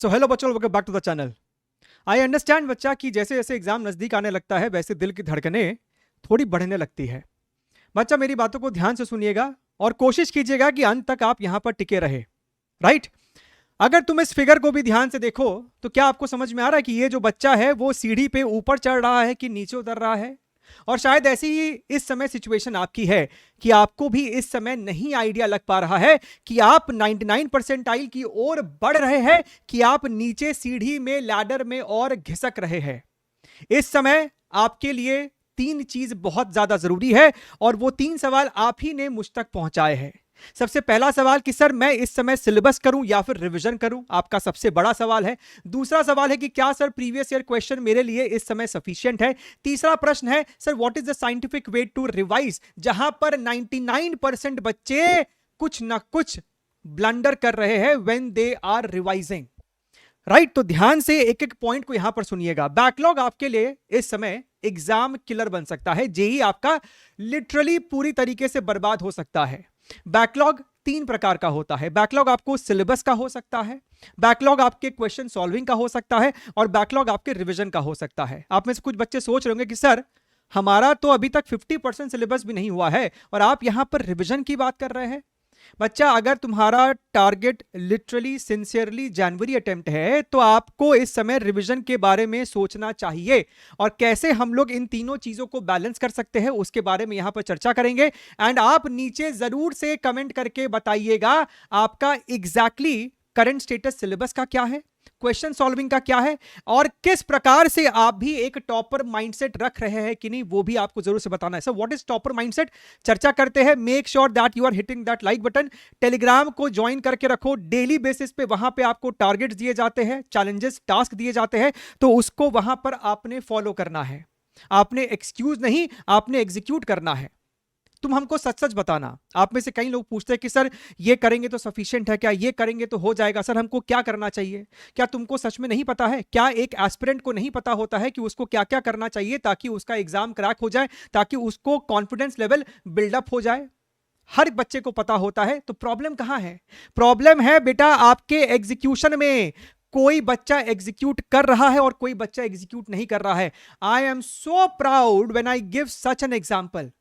सो hello बच्चों, welcome back to the channel. I understand बच्चा कि जैसे जैसे एग्जाम नजदीक आने लगता है वैसे दिल की धड़कनें थोड़ी बढ़ने लगती है। बच्चा मेरी बातों को ध्यान से सुनिएगा और कोशिश कीजिएगा कि अंत तक आप यहां पर टिके रहे। राइट? अगर तुम इस फिगर को भी ध्यान से देखो तो क्या आपको समझ में आ रहा है कि ये जो बच्चा है वो सीढ़ी पे ऊपर चढ़ रहा है कि नीचे उतर रहा है? और शायद ऐसी ही इस समय सिचुएशन आपकी है कि आपको भी इस समय नहीं आइडिया लग पा रहा है कि आप 99 परसेंटाइल की ओर बढ़ रहे हैं कि आप नीचे सीढ़ी में लैडर में और घिसक रहे हैं। इस समय आपके लिए तीन चीज बहुत ज्यादा जरूरी है और वो तीन सवाल आप ही ने मुझ तक पहुंचाए हैं। सबसे पहला सवाल कि सर मैं इस समय सिलेबस करूं या फिर रिवीजन करूं, आपका सबसे बड़ा सवाल है। दूसरा सवाल है कि क्या सर प्रीवियस ईयर क्वेश्चन मेरे लिए इस समय सफिशिएंट है। तीसरा प्रश्न है sir what is the scientific way to revise, जहां पर 99% बच्चे कुछ ना कुछ ब्लंडर कर रहे हैं when they are revising. Right? तो ध्यान से एक एक पॉइंट को यहां पर सुनिएगा। बैकलॉग आपके लिए इस समय एग्जाम किलर बन सकता है। जेई आपका लिटरली पूरी तरीके से बर्बाद हो सकता है। बैकलॉग तीन प्रकार का होता है। बैकलॉग आपको सिलेबस का हो सकता है, बैकलॉग आपके क्वेश्चन सॉल्विंग का हो सकता है और बैकलॉग आपके रिवीजन का हो सकता है। आप में से कुछ बच्चे सोच रहे होंगे कि सर हमारा तो अभी तक 50% सिलेबस भी नहीं हुआ है और आप यहां पर रिवीजन की बात कर रहे हैं। बच्चा अगर तुम्हारा टारगेट लिटरली सिंसियरली जनवरी अटेम्प्ट है तो आपको इस समय रिवीजन के बारे में सोचना चाहिए और कैसे हम लोग इन तीनों चीजों को बैलेंस कर सकते हैं उसके बारे में यहां पर चर्चा करेंगे। एंड आप नीचे जरूर से कमेंट करके बताइएगा आपका एग्जैक्टली करंट स्टेटस सिलेबस का क्या है, क्वेश्चन सॉल्विंग का क्या है और किस प्रकार से आप भी एक टॉपर माइंडसेट रख रहे हैं कि नहीं, वो भी आपको जरूर से बताना है। So what is topper mindset, चर्चा करते हैं। Make sure that you are hitting that like button. Telegram को ज्वाइन करके रखो। डेली बेसिस पे वहां पे आपको टारगेट्स दिए जाते हैं, चैलेंजेस टास्क दिए जाते हैं, तो उसको वहां पर आपने फॉलो करना है। आपने एक्सक्यूज नहीं, आपने एग्जीक्यूट करना है। तुम हमको सच सच बताना। आप में से कई लोग पूछते हैं कि सर ये करेंगे तो सफिशिएंट है क्या, ये करेंगे तो हो जाएगा, सर हमको क्या करना चाहिए? क्या तुमको सच में नहीं पता है? क्या एक एस्पिरेंट को नहीं पता होता है कि उसको क्या क्या करना चाहिए ताकि उसका एग्जाम क्रैक हो जाए, ताकि उसको कॉन्फिडेंस लेवल बिल्डअप हो जाए? हर बच्चे को पता होता है। तो प्रॉब्लम कहां है? प्रॉब्लम है बेटा आपके एग्जीक्यूशन में। कोई बच्चा एग्जीक्यूट कर रहा है और कोई बच्चा एग्जीक्यूट नहीं कर रहा है। I am so proud when I give such an example.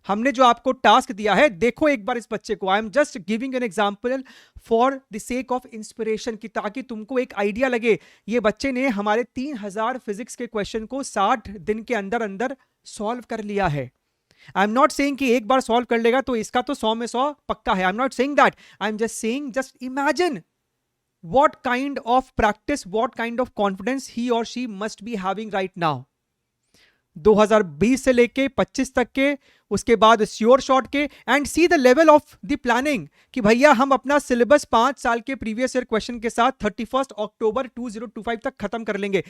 हमने जो आपको टास्क दिया है, देखो एक बार इस बच्चे को। I am just giving an example for the sake of inspiration की ताकि तुमको एक आइडिया लगे। ये बच्चे ने हमारे 3000 फिजिक्स के क्वेश्चन को 60 दिन के अंदर अंदर सॉल्व कर लिया है। आई एम नॉट सेइंग कि एक बार सॉल्व कर लेगा तो इसका तो 100 में 100 पक्का है। I am not saying that. I am just saying, just imagine what kind of practice, what kind of confidence he or she must be having right now. 2020 से लेके 25 तक के, उसके बाद श्योर शॉट के, and see the level of the planning कि भैया हम अपना सिलेबस 5 साल के प्रीवियस ईयर क्वेश्चन के साथ 31 अक्टूबर 2025 तक खत्म कर लेंगे।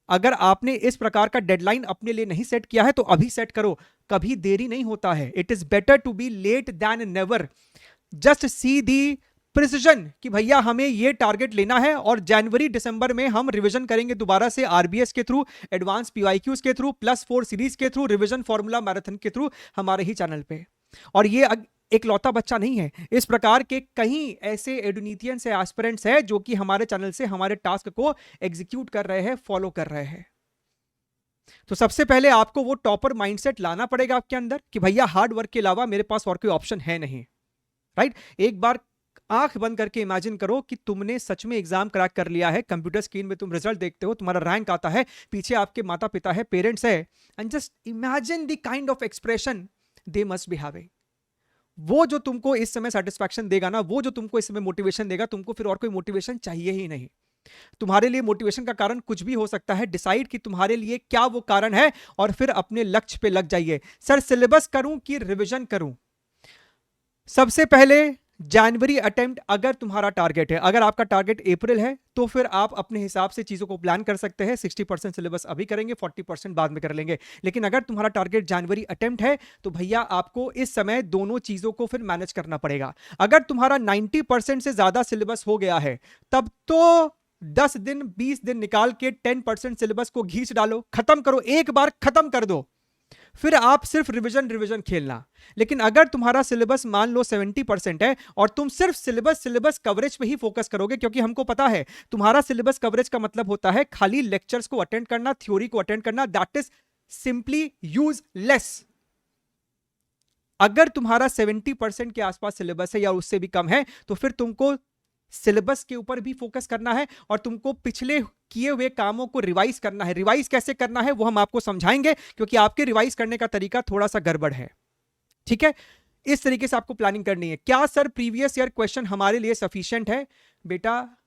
अगर आपने इस प्रकार का डेडलाइन अपने लिए नहीं सेट किया है तो अभी सेट करो, कभी देरी नहीं होता है। It is better to be late than never. Just see the precision कि भैया हमें ये टारगेट लेना है और जनवरी दिसंबर में हम रिवीजन करेंगे दोबारा से आरबीएस के थ्रू, एडवांस पीवाईक्यूज के थ्रू, +4 सीरीज के थ्रू, रिवीजन फॉर्मूला मैराथन के थ्रू हमारे ही चैनल पे। और ये एक लौता बच्चा नहीं है। इस प्रकार के कई ऐसे एडुनीथियंस से एस्पिरेंट्स हैं जो कि हमारे चैनल से हमारे टास्क को एग्जीक्यूट कर रहे हैं, फॉलो कर रहे हैं। तो सबसे पहले आपको वो टॉपर माइंडसेट लाना पड़ेगा आपके अंदर कि भैया हार्ड वर्क के अलावा मेरे पास और कोई ऑप्शन है नहीं। राइट? एक बार आंख बंद करके इमेजिन करो कि तुमने सच में एग्जाम क्रैक कर लिया है। कंप्यूटर स्क्रीन में तुम रिजल्ट देखते हो, तुम्हारा रैंक आता है, पीछे आपके माता पिता है, पेरेंट्स है, and just imagine the kind of expression they must be having. वो जो तुमको इस समय सेटिस्फैक्शन देगा ना, वो जो तुमको इस समय मोटिवेशन देगा, तुमको फिर और कोई मोटिवेशन चाहिए ही नहीं। तुम्हारे लिए मोटिवेशन का कारण कुछ भी हो सकता है। डिसाइड कि तुम्हारे लिए क्या वो कारण है और फिर अपने लक्ष्य पे लग जाइए। सर सिलेबस करूं कि रिवीजन करूं? सबसे पहले जनवरी अटेम्प्ट अगर तुम्हारा टारगेट है, अगर आपका टारगेट अप्रैल है तो फिर आप अपने हिसाब से चीजों को प्लान कर सकते हैं। 60% सिलेबस अभी करेंगे, 40% बाद में कर लेंगे। लेकिन अगर तुम्हारा टारगेट जनवरी अटेम्प्ट है तो भैया आपको इस समय दोनों चीजों को फिर मैनेज करना पड़ेगा। अगर तुम्हारा 90% से ज्यादा सिलेबस हो गया है तब तो 10 दिन 20 दिन निकाल के 10% सिलेबस को घींच डालो, खत्म करो, एक बार खत्म कर दो। फिर आप सिर्फ रिवीजन रिवीजन खेलना। लेकिन अगर तुम्हारा सिलेबस मान लो 70% है और तुम सिर्फ सिलेबस कवरेज पे ही फोकस करोगे, क्योंकि हमको पता है तुम्हारा सिलेबस कवरेज का मतलब होता है खाली लेक्चर्स को अटेंड करना, थ्योरी को अटेंड करना, दैट इज सिंपली यूजलेस। अगर तुम्हारा 70% के आसपास सिलेबस है या उससे भी कम है तो फिर तुमको सिलेबस के ऊपर भी फोकस करना है और तुमको पिछले किए हुए कामों को रिवाइज करना है। रिवाइज कैसे करना है वो हम आपको समझाएंगे, क्योंकि आपके रिवाइज करने का तरीका थोड़ा सा गड़बड़ है। ठीक है, इस तरीके से आपको प्लानिंग करनी है। क्या सर प्रीवियस ईयर क्वेश्चन हमारे लिए सफिशिएंट है? बेटा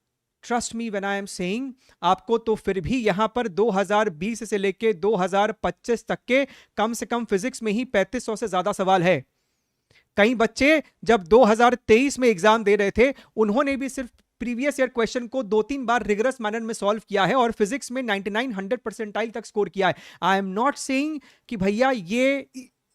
trust me when I am saying, आपको तो फिर भी यहां पर 2020 से लेके 2025 तक के कम से कम फिजिक्स में ही 3500 से ज्यादा सवाल है। कई बच्चे जब 2023 में एग्जाम दे रहे थे उन्होंने भी सिर्फ प्रीवियस ईयर क्वेश्चन को 2-3 बार रिगरस मैनर में सॉल्व किया है और फिजिक्स में 99-100 परसेंटाइल तक स्कोर किया है। आई एम नॉट सेइंग कि भैया ये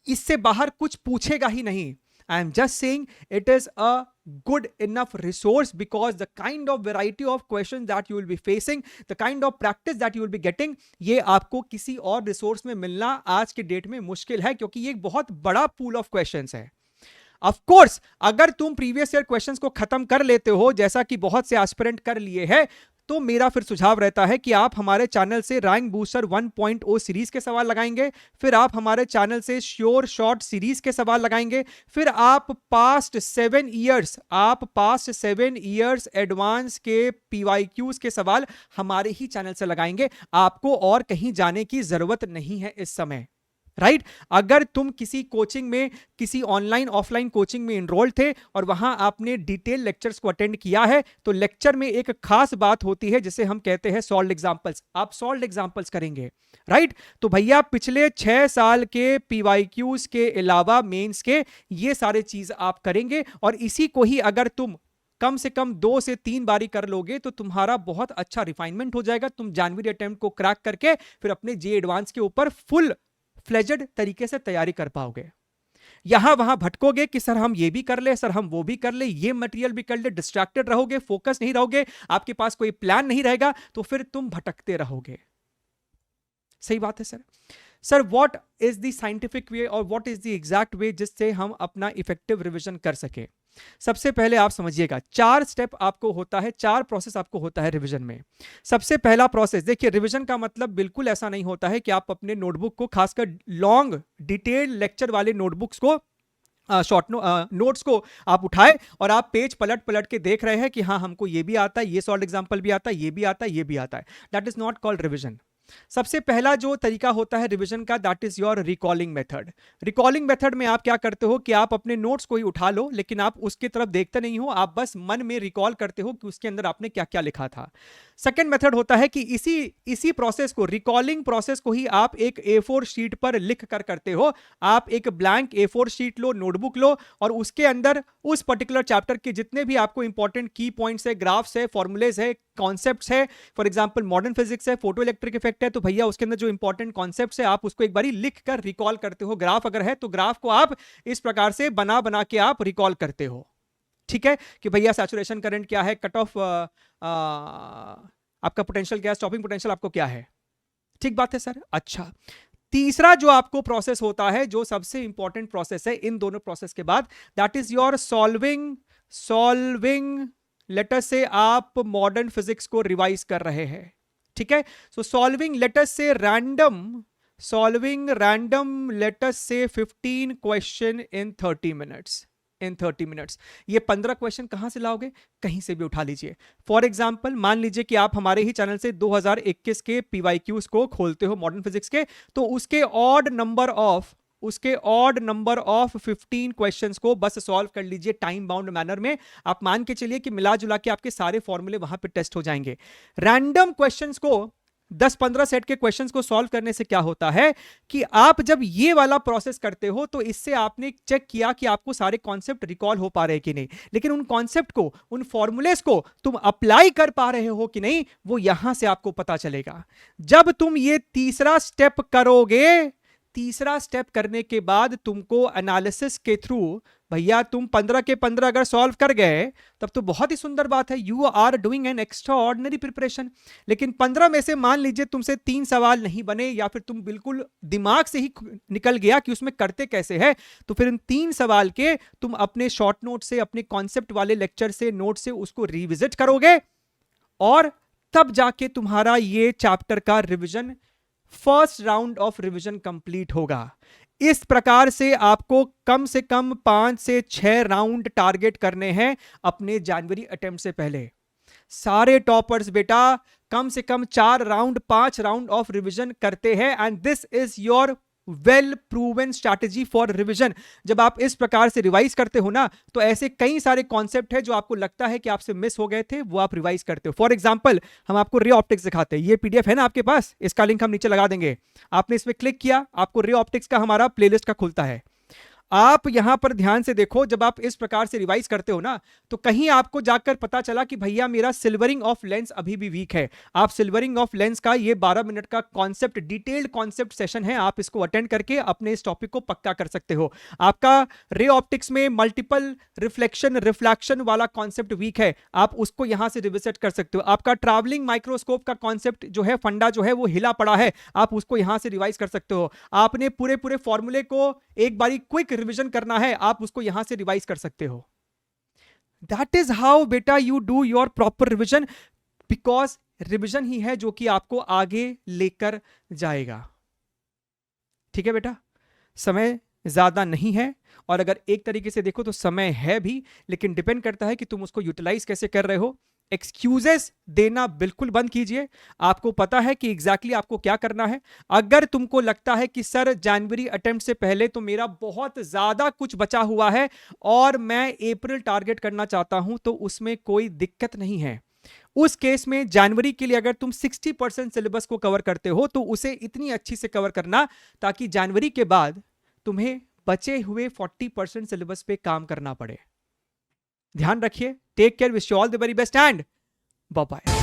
इससे बाहर कुछ पूछेगा ही नहीं। I am just saying it is a good enough resource because the kind of variety of questions that you will be facing, the kind of practice that you will be getting, ये आपको किसी और resource में मिलना आज के date में मुश्किल है, क्योंकि ये एक बहुत बड़ा पूल ऑफ क्वेश्चंस है। ऑफ कोर्स अगर तुम प्रीवियस ईयर क्वेश्चंस को खत्म कर लेते हो, जैसा कि बहुत से एस्पिरेंट कर लिए हैं, तो मेरा फिर सुझाव रहता है कि आप हमारे चैनल से रैंक बूस्टर 1.0 सीरीज के सवाल लगाएंगे, फिर आप हमारे चैनल से श्योर शॉर्ट सीरीज के सवाल लगाएंगे, फिर आप पास्ट 7 इयर्स एडवांस के पीवाईक्यूज के सवाल हमारे ही चैनल से लगाएंगे। आपको और कहीं जाने की जरूरत नहीं है इस समय, राइट? अगर तुम किसी कोचिंग में, किसी ऑनलाइन ऑफलाइन कोचिंग में इनरोल्ड थे और वहां आपने डिटेल लेक्चर्स को अटेंड किया है, तो लेक्चर में एक खास बात होती है जिसे हम कहते हैं सॉल्व्ड एग्जांपल्स। आप सॉल्व्ड एग्जांपल्स करेंगे, राइट? तो भैया पिछले 6 साल के पीवाईक्यूज के अलावा मेंस के ये सारे चीज आप करेंगे, और इसी को ही अगर तुम कम से कम 2 से 3 बारी कर लोगे तो तुम्हारा बहुत अच्छा रिफाइनमेंट हो जाएगा। तुम जानवी अटेम्प्ट को क्रैक करके फिर अपने जे एडवांस के ऊपर फुल फ्लेजेड तरीके से तैयारी कर पाओगे। यहां वहां भटकोगे कि सर हम ये भी कर ले, सर हम वो भी कर ले, ये मटेरियल भी कर ले, डिस्ट्रैक्टेड रहोगे, फोकस नहीं रहोगे, आपके पास कोई प्लान नहीं रहेगा, तो फिर तुम भटकते रहोगे। सही बात है sir. Sir what is the scientific way और what is the exact way जिससे हम अपना इफेक्टिव रिवीजन कर सके? सबसे पहले आप समझिएगा 4 स्टेप आपको होता है, 4 प्रोसेस आपको होता है रिवीजन में। सबसे पहला प्रोसेस, देखिए रिवीजन का मतलब बिल्कुल ऐसा नहीं होता है कि आप अपने नोटबुक को, खासकर लॉन्ग डिटेल लेक्चर वाले नोटबुक्स को, शॉर्ट नोट्स को आप उठाए और आप पेज पलट पलट के देख रहे हैं कि हाँ हमको ये भी आता है, ये सॉल्व एग्जांपल भी आता है, ये भी आता है, ये भी आता है। That is not called revision. सबसे पहला जो तरीका होता है रिवीजन का, that is your recalling method. Recalling method में आप क्या करते हो कि आप अपने नोट्स को ही उठा लो, लेकिन आप उसकी तरफ देखते नहीं हो, आप बस मन में रिकॉल करते हो कि उसके अंदर आपने क्या क्या लिखा था। सेकेंड मेथड होता है कि इसी प्रोसेस को, रिकॉलिंग प्रोसेस को ही आप एक A4 शीट पर लिख कर करते हो। आप एक ब्लैंक A4 शीट लो, नोटबुक लो, और उसके अंदर उस पर्टिकुलर चैप्टर के जितने भी आपको इंपॉर्टेंट की पॉइंट्स है, ग्राफ्स है, फॉर्मूलेज है, कॉन्सेप्ट्स है, फॉर एग्जांपल मॉडर्न फिजिक्स है, फोटो इलेक्ट्रिक इफेक्ट है, तो भैया उसके अंदर जो इंपॉर्टेंट कॉन्सेप्ट्स है आप उसको एक बारी लिख कर रिकॉल करते हो। ग्राफ अगर है तो ग्राफ को आप इस प्रकार से बना बना के आप रिकॉल करते हो। ठीक है, कि भैया सैचुरेशन करंट क्या है, कट ऑफ आपका पोटेंशियल क्या है, स्टॉपिंग पोटेंशियल आपको क्या है। ठीक बात है सर। अच्छा, तीसरा जो आपको प्रोसेस होता है, जो सबसे इंपॉर्टेंट प्रोसेस है इन दोनों प्रोसेस के बाद, that is your solving later से आप मॉडर्न फिजिक्स को रिवाइज कर रहे हैं। ठीक है, सो solving let's say random 15 question in 30 minutes. ये 15 क्वेश्चन कहां से लाओगे? कहीं से भी उठा लीजिए। फॉर एग्जांपल मान लीजिए कि आप हमारे ही चैनल से 2021 के पीवाईक्यूज को खोलते हो मॉडर्न फिजिक्स के, तो उसके ऑड नंबर ऑफ 15 क्वेश्चंस को बस सॉल्व कर लीजिए टाइम बाउंड मैनर में। आप मान के चलिए कि मिला जुला के आपके सारे फॉर्मूले वहां पे टेस्ट हो जाएंगे। रैंडम क्वेश्चंस को 10-15 सेट के क्वेश्चंस को सॉल्व करने से क्या होता है कि आप जब ये वाला प्रोसेस करते हो तो इससे आपने चेक किया कि आपको सारे कॉन्सेप्ट रिकॉल हो पा रहे हैं कि नहीं, लेकिन उन कॉन्सेप्ट को, उन फॉर्मूलेस को तुम अप्लाई कर पा रहे हो कि नहीं, वो यहां से आपको पता चलेगा। जब तुम ये तीसरा स्टेप करोगे तीसरा स्टेप करने के बाद तुमको एनालिसिस के थ्रू, भैया तुम 15 के 15 अगर सॉल्व कर गए तब तो बहुत ही सुंदर बात है, you are doing an extraordinary preparation. लेकिन 15 में से मान लीजिए तुमसे 3 सवाल नहीं बने, या फिर तुम बिल्कुल दिमाग से ही निकल गया कि उसमें करते कैसे है, तो फिर इन 3 सवाल के तुम अपने शॉर्ट नोट से, अपने कॉन्सेप्ट वाले लेक्चर से, नोट से उसको रिविजिट करोगे, और तब जाके तुम्हारा ये चैप्टर का revision, first round of revision complete होगा। इस प्रकार से आपको कम से कम 5 से 6 राउंड टारगेट करने हैं अपने जनवरी अटेम्प्ट से पहले। सारे टॉपर्स बेटा कम से कम 4 राउंड, 5 राउंड ऑफ रिवीजन करते हैं, and this is your well proven strategy for revision. जब आप इस प्रकार से रिवाइज करते हो ना, तो ऐसे कई सारे कॉन्सेप्ट है जो आपको लगता है कि आपसे मिस हो गए थे, वो आप रिवाइज करते हो। फॉर एग्जांपल, हम आपको रे ऑप्टिक्स दिखाते हैं, ये पीडीएफ है ना आपके पास, इसका लिंक हम नीचे लगा देंगे। आपने इसमें क्लिक किया, आपको रे ऑप्टिक्स का हमारा प्लेलिस्ट का खुलता है। आप यहां पर ध्यान से देखो, जब आप इस प्रकार से रिवाइज करते हो ना, तो कहीं आपको जाकर पता चला कि भैया मेरा सिल्वरिंग ऑफ लेंस अभी भी वीक है। आप सिल्वरिंग ऑफ लेंस का ये 12 मिनट का कॉन्सेप्ट, डिटेल्ड कॉन्सेप्ट सेशन है, आप इसको अटेंड करके अपने इस टॉपिक को पक्का कर सकते हो। आपका रे ऑप्टिक्स में मल्टीपल रिफ्लेक्शन रिफ्लैक्शन वाला कॉन्सेप्ट वीक है, आप उसको यहां से रिविजिट कर सकते हो। आपका ट्रैवलिंग माइक्रोस्कोप का कॉन्सेप्ट जो है, फंडा जो है वो हिला पड़ा है, आप उसको यहां से रिवाइज कर सकते हो। आपने पूरे फॉर्मूले को एक बारी क्विक रिवीजन करना है, आप उसको यहां से रिवाइज कर सकते हो। दैट इज हाउ बेटा you do your proper revision, because revision ही है जो कि आपको आगे लेकर जाएगा। ठीक है बेटा, समय ज्यादा नहीं है, और अगर एक तरीके से देखो तो समय है भी, लेकिन डिपेंड करता है कि तुम उसको यूटिलाइज कैसे कर रहे हो। एक्सक्यूजेस देना बिल्कुल बंद कीजिए, आपको पता है कि एग्जैक्टली आपको क्या करना है। अगर तुमको लगता है कि सर जनवरी अटेम्प्ट से पहले तो मेरा बहुत ज्यादा कुछ बचा हुआ है और मैं अप्रैल टारगेट करना चाहता हूं, तो उसमें कोई दिक्कत नहीं है। उस केस में जनवरी के लिए अगर तुम 60% सिलेबस को कवर करते हो, तो उसे इतनी अच्छी से कवर करना ताकि जनवरी के बाद तुम्हें बचे हुए 40% सिलेबस पे काम करना पड़े। ध्यान रखिए, take care, wish you all the very best and bye bye.